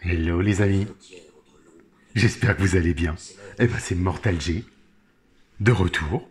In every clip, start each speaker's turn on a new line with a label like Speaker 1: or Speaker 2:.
Speaker 1: Hello les amis, j'espère que vous allez bien. Eh ben c'est Mortal G, de retour.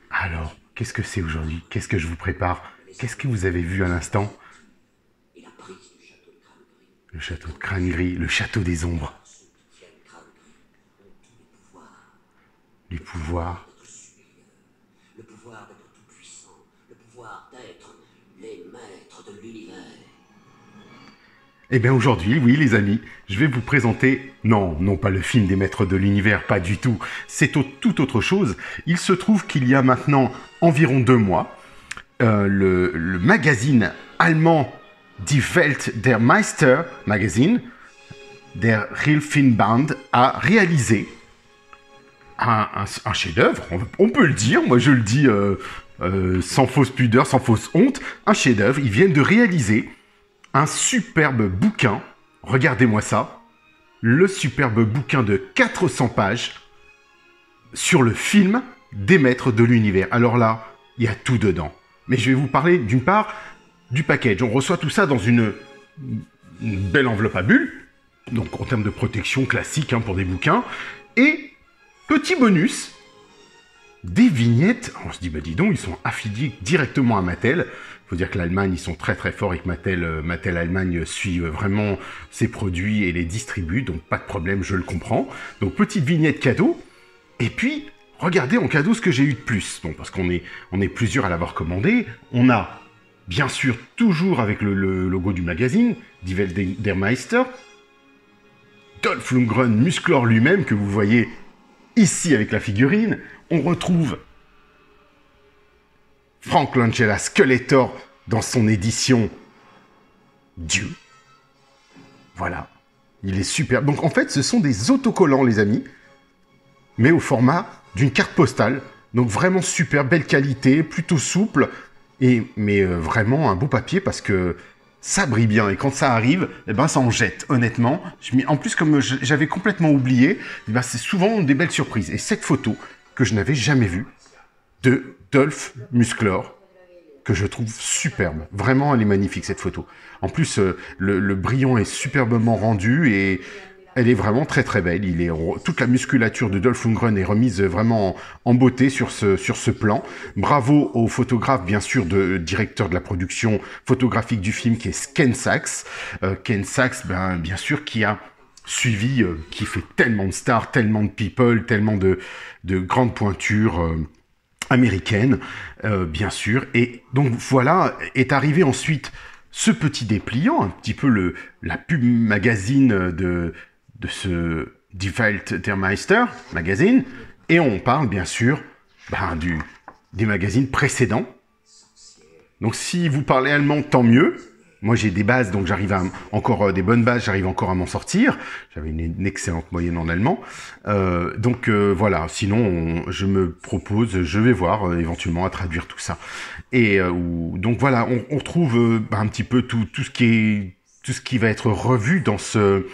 Speaker 1: Alors, qu'est-ce que c'est aujourd'hui? Qu'est-ce que je vous prépare? Qu'est-ce que vous avez vu à l'instant? Le château de Crâne Gris, le château des ombres. Les pouvoirs.
Speaker 2: Le pouvoir d'être tout puissant, le pouvoir d'être les maîtres de l'univers.
Speaker 1: Eh bien aujourd'hui, oui les amis, je vais vous présenter, non pas le film des maîtres de l'univers, pas du tout, c'est tout autre chose. Il se trouve qu'il y a maintenant environ 2 mois, le magazine allemand Die Welt der Meister Magazine, der Hilfinband, a réalisé un chef-d'œuvre, on peut le dire, moi je le dis sans fausse pudeur, sans fausse honte, un chef-d'œuvre. Ils viennent de réaliser un superbe bouquin, regardez-moi ça, le superbe bouquin de 400 pages sur le film des maîtres de l'univers. Alors là, il y a tout dedans. Mais je vais vous parler d'une part du package. On reçoit tout ça dans une belle enveloppe à bulles, donc en termes de protection classique pour des bouquins, et petit bonus, des vignettes. On se dit, bah dis donc, ils sont affiliés directement à Mattel. Il faut dire que l'Allemagne, ils sont très très forts et que Mattel Allemagne suit vraiment ses produits et les distribue, donc pas de problème, je le comprends. Donc petite vignette cadeau, et puis regardez en cadeau ce que j'ai eu de plus. Bon, parce qu'on est plusieurs à l'avoir commandé. On a, bien sûr, toujours avec le logo du magazine, Die Welt der Meister, Dolph Lundgren Musclor lui-même, que vous voyez ici avec la figurine. On retrouve Frank Langella Skeletor dans son édition Dieu. Voilà. Il est super. Donc en fait, ce sont des autocollants, les amis, mais au format d'une carte postale. Donc vraiment super, belle qualité, plutôt souple, mais vraiment un beau papier parce que ça brille bien. Et quand ça arrive, eh ben, ça en jette, honnêtement. En plus, comme j'avais complètement oublié, eh ben, c'est souvent des belles surprises. Et cette photo, que je n'avais jamais vue, de Dolph Musclor, que je trouve superbe. Vraiment, elle est magnifique, cette photo. En plus, le brillant est superbement rendu et elle est vraiment très très belle. Toute la musculature de Dolph Lundgren est remise vraiment en beauté sur ce plan. Bravo au photographe, bien sûr, directeur de la production photographique du film, qui est Ken Sachs. Ken Sachs, bien sûr, qui a suivi, qui fait tellement de stars, tellement de people, tellement de grandes pointures américaines, bien sûr. Et donc voilà, est arrivé ensuite ce petit dépliant, un petit peu la pub magazine de ce Die Welt der Meister magazine. Et on parle bien sûr des magazines précédents. Donc si vous parlez allemand, tant mieux. Moi, j'ai des bases, donc j'arrive encore des bonnes bases, j'arrive encore à m'en sortir. J'avais une excellente moyenne en allemand. Voilà, sinon, je me propose, je vais voir éventuellement à traduire tout ça. Et donc voilà, on retrouve un petit peu tout ce qui va être revu dans ce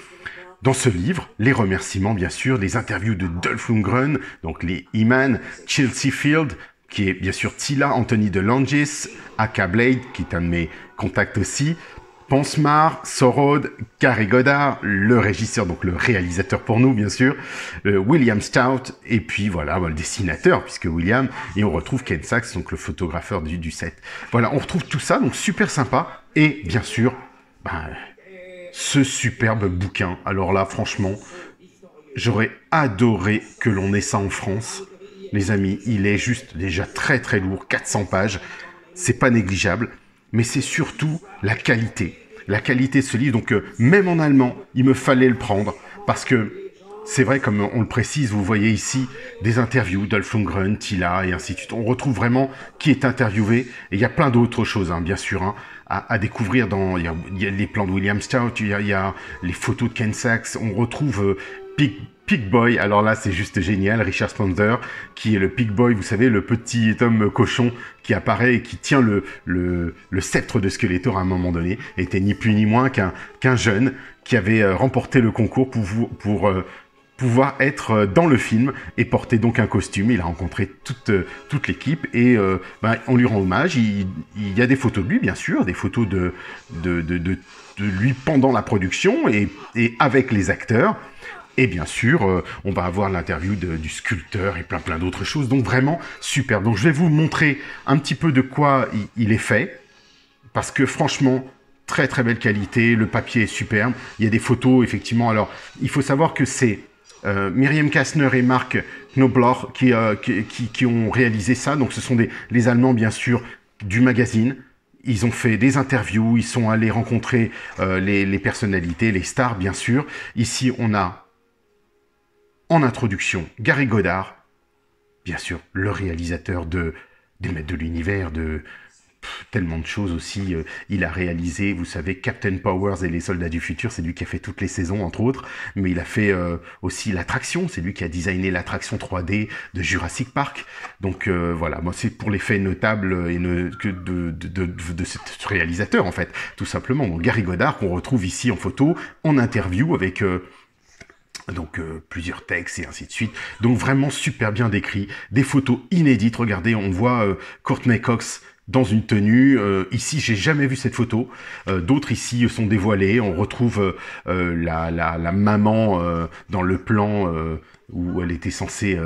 Speaker 1: livre, les remerciements, bien sûr, les interviews de Dolph Lundgren, donc les He-Man, Chelsea Field, qui est bien sûr Tila, Anthony DeLongis, aka Blade, qui est un de mes contacts aussi, Pansmar, Sorod, Gary Goddard, le régisseur, donc le réalisateur pour nous, bien sûr, William Stout, et puis voilà, le dessinateur, puisque William, et on retrouve Ken Sachs, donc le photographeur du set. Voilà, on retrouve tout ça, donc super sympa, et bien sûr, ce superbe bouquin. Alors là, franchement, j'aurais adoré que l'on ait ça en France. Les amis, il est juste déjà très très lourd, 400 pages, c'est pas négligeable, mais c'est surtout la qualité. La qualité de ce livre, donc même en allemand, il me fallait le prendre, parce que c'est vrai, comme on le précise, vous voyez ici des interviews, Dolph Lundgren, Tila, et ainsi de suite. On retrouve vraiment qui est interviewé, et il y a plein d'autres choses, bien sûr, à découvrir. Il y a les plans de William Stout, il y a les photos de Ken Sachs, on retrouve Pig Boy, alors là c'est juste génial, Richard Spencer, qui est le Pig Boy, vous savez, le petit homme cochon qui apparaît et qui tient le sceptre de Skeletor à un moment donné, était ni plus ni moins qu'un jeune qui avait remporté le concours pour pouvoir être dans le film et porter donc un costume. Il a rencontré toute l'équipe et on lui rend hommage. Il y a des photos de lui, bien sûr, des photos de lui pendant la production et avec les acteurs. Et bien sûr, on va avoir l'interview du sculpteur et plein d'autres choses. Donc vraiment super. Donc je vais vous montrer un petit peu de quoi il est fait. Parce que franchement, très très belle qualité. Le papier est superbe. Il y a des photos, effectivement. Alors, il faut savoir que c'est Myriam Kastner et Mark Knobloch qui ont réalisé ça. Donc ce sont les Allemands, bien sûr, du magazine. Ils ont fait des interviews. Ils sont allés rencontrer les personnalités, les stars, bien sûr. Ici, on a en introduction Gary Goddard, bien sûr, le réalisateur des Maîtres de l'Univers, tellement de choses aussi. Il a réalisé, vous savez, Captain Powers et les Soldats du Futur, c'est lui qui a fait toutes les saisons, entre autres, mais il a fait aussi l'attraction, c'est lui qui a designé l'attraction 3D de Jurassic Park. Donc voilà, moi c'est pour les faits notables de ce réalisateur, en fait, tout simplement. Donc Gary Goddard, qu'on retrouve ici en photo, en interview, avec... plusieurs textes et ainsi de suite. Donc vraiment super bien décrit, des photos inédites. Regardez, on voit Courtney Cox dans une tenue. Ici, j'ai jamais vu cette photo. D'autres ici sont dévoilées. On retrouve la maman dans le plan où elle était censée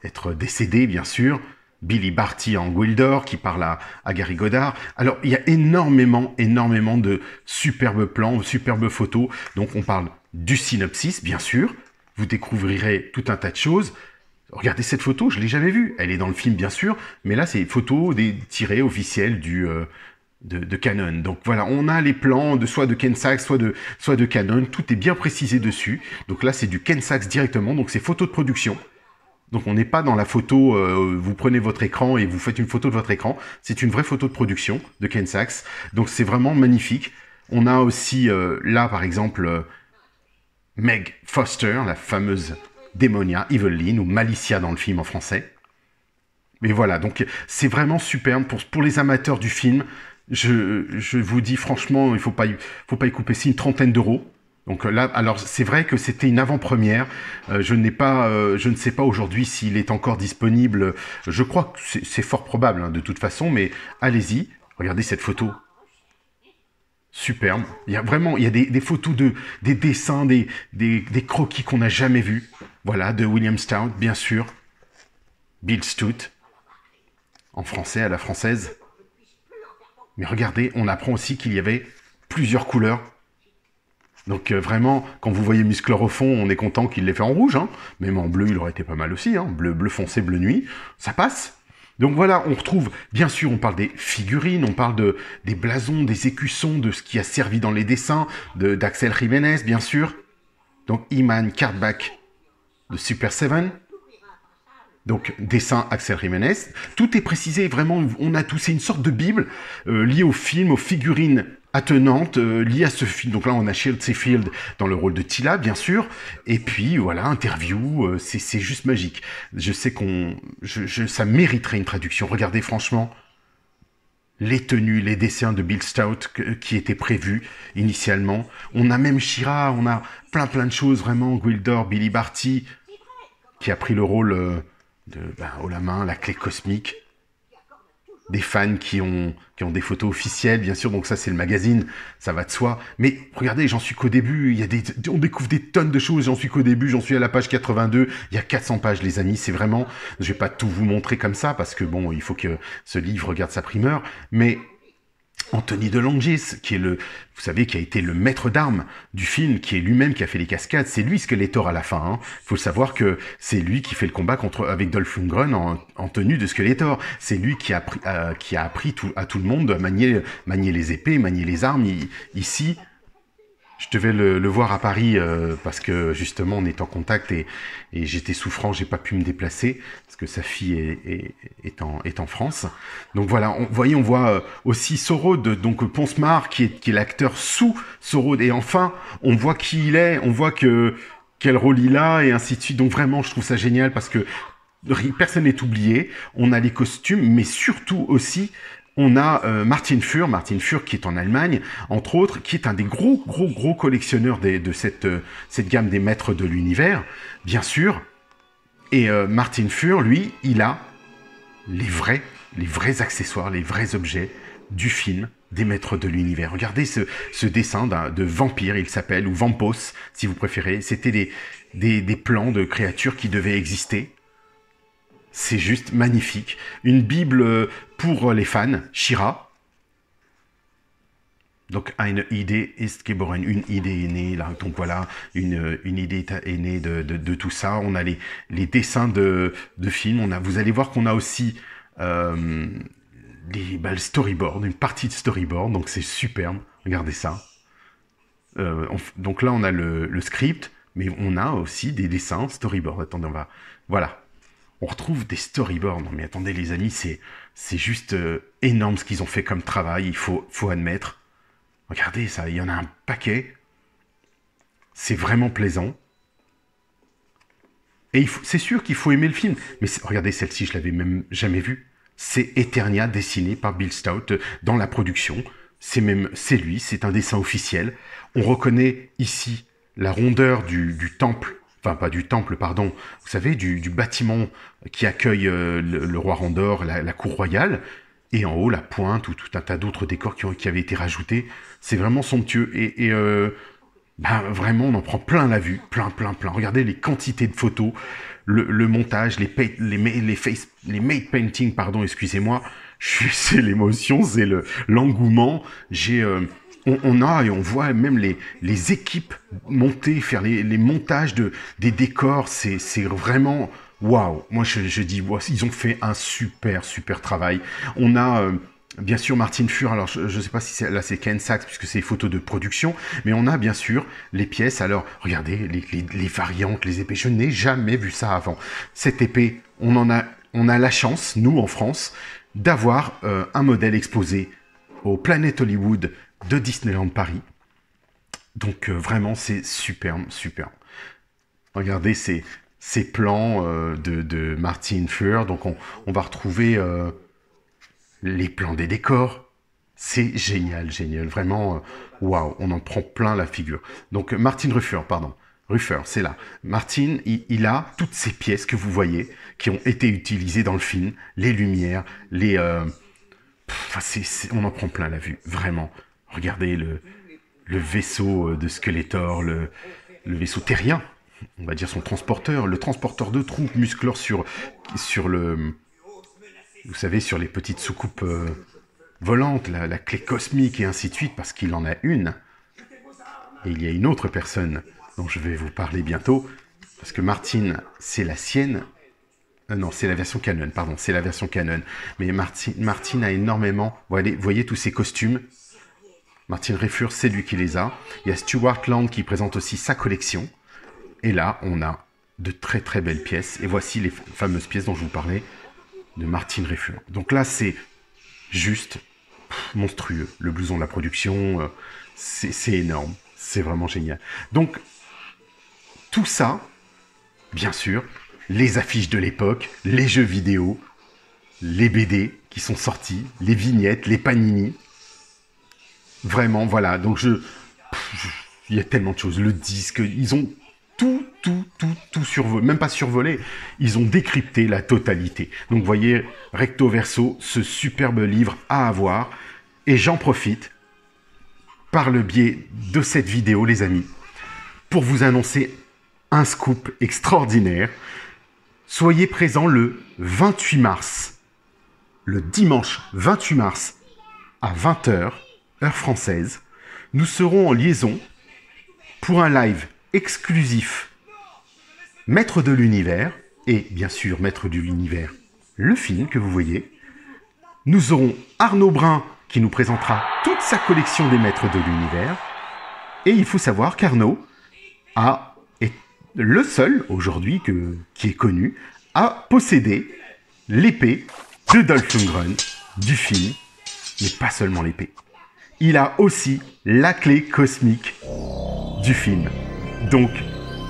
Speaker 1: être décédée, bien sûr. Billy Barty en Gwildor qui parle à Gary Goddard. Alors, il y a énormément de superbes plans, superbes photos. Donc, on parle du synopsis, bien sûr. Vous découvrirez tout un tas de choses. Regardez cette photo, je ne l'ai jamais vue. Elle est dans le film, bien sûr, mais là, c'est une photo tirée officielle de Canon. Donc voilà, on a les plans soit de Ken Saks, soit de Canon. Tout est bien précisé dessus. Donc là, c'est du Ken Saks directement. Donc c'est photo de production. Donc on n'est pas dans la photo, vous prenez votre écran et vous faites une photo de votre écran. C'est une vraie photo de production de Ken Saks. Donc c'est vraiment magnifique. On a aussi là, par exemple, Meg Foster, la fameuse Démonia, Evelyn, ou Malicia dans le film en français. Mais voilà, donc c'est vraiment superbe pour les amateurs du film. Je vous dis franchement, il faut pas y couper. C'est une trentaine d'euros. Donc là, alors c'est vrai que c'était une avant-première. Je ne sais pas aujourd'hui s'il est encore disponible. Je crois que c'est fort probable, hein, de toute façon. Mais allez-y, regardez cette photo. Superbe. Il y a des photos des dessins, des croquis qu'on n'a jamais vus. Voilà, de William Stout, bien sûr. Bill Stout, en français, à la française. Mais regardez, on apprend aussi qu'il y avait plusieurs couleurs. Donc vraiment, quand vous voyez Musclor au fond, on est content qu'il l'ait fait en rouge. Hein. Même en bleu, il aurait été pas mal aussi. Hein. Bleu foncé, bleu nuit, ça passe. Donc voilà, on retrouve, bien sûr, on parle des figurines, on parle des blasons, des écussons, de ce qui a servi dans les dessins, d'Axel Jiménez, bien sûr. Donc Iman Cardback de Super 7. Donc, dessin Axel Jiménez. Tout est précisé, vraiment, on a tout. C'est une sorte de bible liée au film, aux figurines attenantes, liées à ce film. Donc là, on a Shield Seafield dans le rôle de Tila, bien sûr. Et puis, voilà, interview, c'est juste magique. Je sais ça mériterait une traduction. Regardez, franchement, les tenues, les dessins de Bill Stout qui étaient prévus initialement. On a même Shira, on a plein de choses, vraiment. Gwildor, Billy Barty, qui a pris le rôle... haut la main, la clé cosmique, des fans qui ont des photos officielles, bien sûr, donc ça c'est le magazine, ça va de soi, mais regardez, j'en suis qu'au début, on découvre des tonnes de choses, j'en suis qu'au début, j'en suis à la page 82, il y a 400 pages les amis, c'est vraiment, je vais pas tout vous montrer comme ça, parce que bon, il faut que ce livre garde sa primeur, mais... Anthony de Longis, qui est vous savez, qui a été le maître d'armes du film, qui est lui-même qui a fait les cascades, c'est lui Skeletor à la fin. Hein. Faut savoir que c'est lui qui fait le combat avec Dolph Lundgren en tenue de Skeletor. C'est lui qui a appris à tout le monde à manier les épées, manier les armes. Ici, je devais le voir à Paris parce que justement on est en contact et j'étais souffrant, j'ai pas pu me déplacer parce que sa fille est en France. Donc voilà, on voit aussi Sorod, donc Ponsmar qui est l'acteur sous Sorod, et enfin on voit qui il est, on voit quel rôle il a et ainsi de suite. Donc vraiment je trouve ça génial parce que personne n'est oublié, on a les costumes, mais surtout aussi On a Martin Furr qui est en Allemagne, entre autres, qui est un des gros collectionneurs de cette gamme des maîtres de l'univers, bien sûr. Et Martin Furr, lui, il a les vrais accessoires, les vrais objets du film des maîtres de l'univers. Regardez ce dessin de vampire, il s'appelle, ou Vampos, si vous préférez. C'était des plans de créatures qui devaient exister. C'est juste magnifique. Une Bible pour les fans, Shira. Donc, eine Idee ist geboren. Une idée est née, là. Donc voilà, une idée est née de tout ça. On a les dessins de films. Vous allez voir qu'on a aussi le storyboard, une partie de storyboard. Donc c'est superbe. Regardez ça. Donc là, on a le script, mais on a aussi des dessins storyboard. Attendez, voilà. On retrouve des storyboards. Non mais attendez les amis, c'est juste énorme ce qu'ils ont fait comme travail, il faut admettre. Regardez ça, il y en a un paquet. C'est vraiment plaisant. Et c'est sûr qu'il faut aimer le film. Mais regardez celle-ci, je l'avais même jamais vue. C'est Eternia, dessiné par Bill Stout dans la production. C'est lui, c'est un dessin officiel. On reconnaît ici la rondeur du temple. Enfin, pas du temple, pardon. Vous savez, du bâtiment qui accueille le roi Randor, la cour royale. Et en haut, la pointe ou tout un tas d'autres décors qui avaient été rajoutés. C'est vraiment somptueux. Et vraiment, on en prend plein la vue. Plein. Regardez les quantités de photos, le montage, les made painting, pardon, excusez-moi. C'est l'émotion, c'est l'engouement. On voit même les équipes monter, faire les montages des décors. C'est vraiment... Waouh, moi je dis, wow, ils ont fait un super travail. On a bien sûr Martin Furr, alors je ne sais pas si c'est Ken Sachs puisque c'est les photos de production, mais on a bien sûr les pièces. Alors regardez les variantes, les épées, je n'ai jamais vu ça avant. Cette épée, on a la chance, nous en France, d'avoir un modèle exposé au Planet Hollywood de Disneyland Paris. Donc vraiment c'est superbe. Regardez ces plans de Martin Furr. Donc on va retrouver les plans des décors. C'est génial. Vraiment, waouh, on en prend plein la figure. Donc Martin Ruffer, c'est là. Martin, il a toutes ces pièces que vous voyez qui ont été utilisées dans le film. Les lumières, on en prend plein la vue, vraiment. Regardez le vaisseau de Skeletor, le vaisseau terrien. On va dire son transporteur, le transporteur de troupes musclores sur vous savez, sur les petites soucoupes volantes, la clé cosmique et ainsi de suite, parce qu'il en a une. Et il y a une autre personne dont je vais vous parler bientôt, parce que Martin, c'est la sienne. Non, c'est la version canon, pardon, c'est la version canon. Mais Martin a énormément... Vous voyez tous ces costumes. Martin Ruffer, c'est lui qui les a. Il y a Stuart Land qui présente aussi sa collection. Et là, on a de très belles pièces. Et voici les fameuses pièces dont je vous parlais de Martin Ruffer. Donc là, c'est juste monstrueux. Le blouson de la production, c'est énorme. C'est vraiment génial. Donc, tout ça, bien sûr, les affiches de l'époque, les jeux vidéo, les BD qui sont sortis, les vignettes, les panini. Vraiment, voilà. Donc, il y a tellement de choses. Le disque, ils ont... tout survolé, même pas survolé, ils ont décrypté la totalité. Donc vous voyez, recto verso, ce superbe livre à avoir. Et j'en profite, par le biais de cette vidéo, les amis, pour vous annoncer un scoop extraordinaire. Soyez présents le 28 mars, le dimanche 28 mars, à 20h, heure française. Nous serons en liaison pour un live exclusif Maître de l'univers, et bien sûr Maître de l'univers, le film que vous voyez. Nous aurons Arnaud Brun qui nous présentera toute sa collection des Maîtres de l'univers. Et il faut savoir qu'Arnaud est le seul aujourd'hui qui est connu à posséder l'épée de Dolph Lundgren du film, mais pas seulement l'épée. Il a aussi la clé cosmique du film. Donc,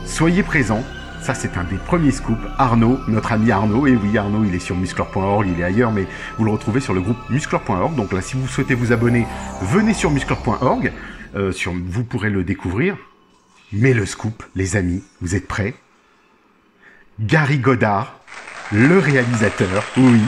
Speaker 1: soyez présents Ça, c'est un des premiers scoops. Arnaud, notre ami Arnaud, et oui, Arnaud, il est sur musclor.org, il est ailleurs, mais vous le retrouvez sur le groupe musclor.org. Donc là, si vous souhaitez vous abonner, venez sur musclor.org. Vous pourrez le découvrir. Mais le scoop, les amis, vous êtes prêts? Gary Godard, le réalisateur, oui,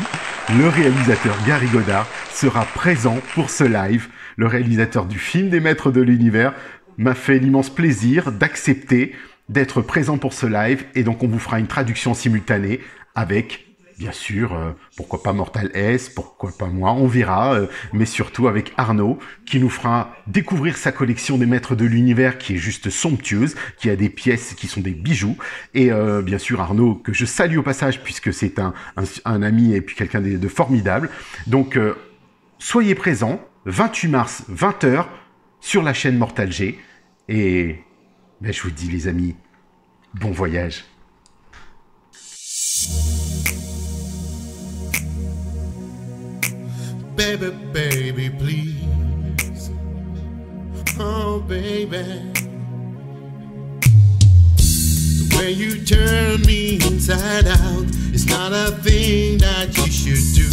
Speaker 1: le réalisateur Gary Godard sera présent pour ce live. Le réalisateur du film des Maîtres de l'Univers m'a fait l'immense plaisir d'accepter d'être présent pour ce live, et donc on vous fera une traduction simultanée avec, bien sûr, pourquoi pas Mortal S, pourquoi pas moi, on verra, mais surtout avec Arnaud, qui nous fera découvrir sa collection des Maîtres de l'Univers, qui est juste somptueuse, qui a des pièces qui sont des bijoux, et bien sûr Arnaud, que je salue au passage, puisque c'est un ami et puis quelqu'un de formidable. Donc, soyez présents, 28 mars, 20h, sur la chaîne Mortal G, et ben, je vous dis les amis, bon voyage.
Speaker 3: Baby, baby, please. Oh, baby. The way you turn me inside out is not a thing that you should do.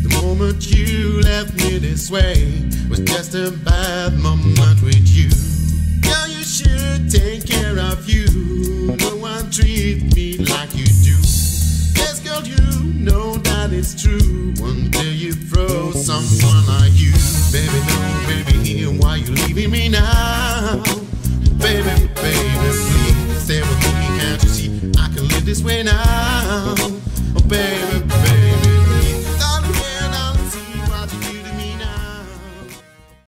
Speaker 3: The moment you left me this way was just a bad moment with you. Girl, you should take care of you. No one treat me like you do. Yes, girl, you know that it's true. One day you throw someone like you. Baby, no, baby, why you leaving me now? Baby, baby, please stay with me. Can't you see I can live this way now? Oh, baby,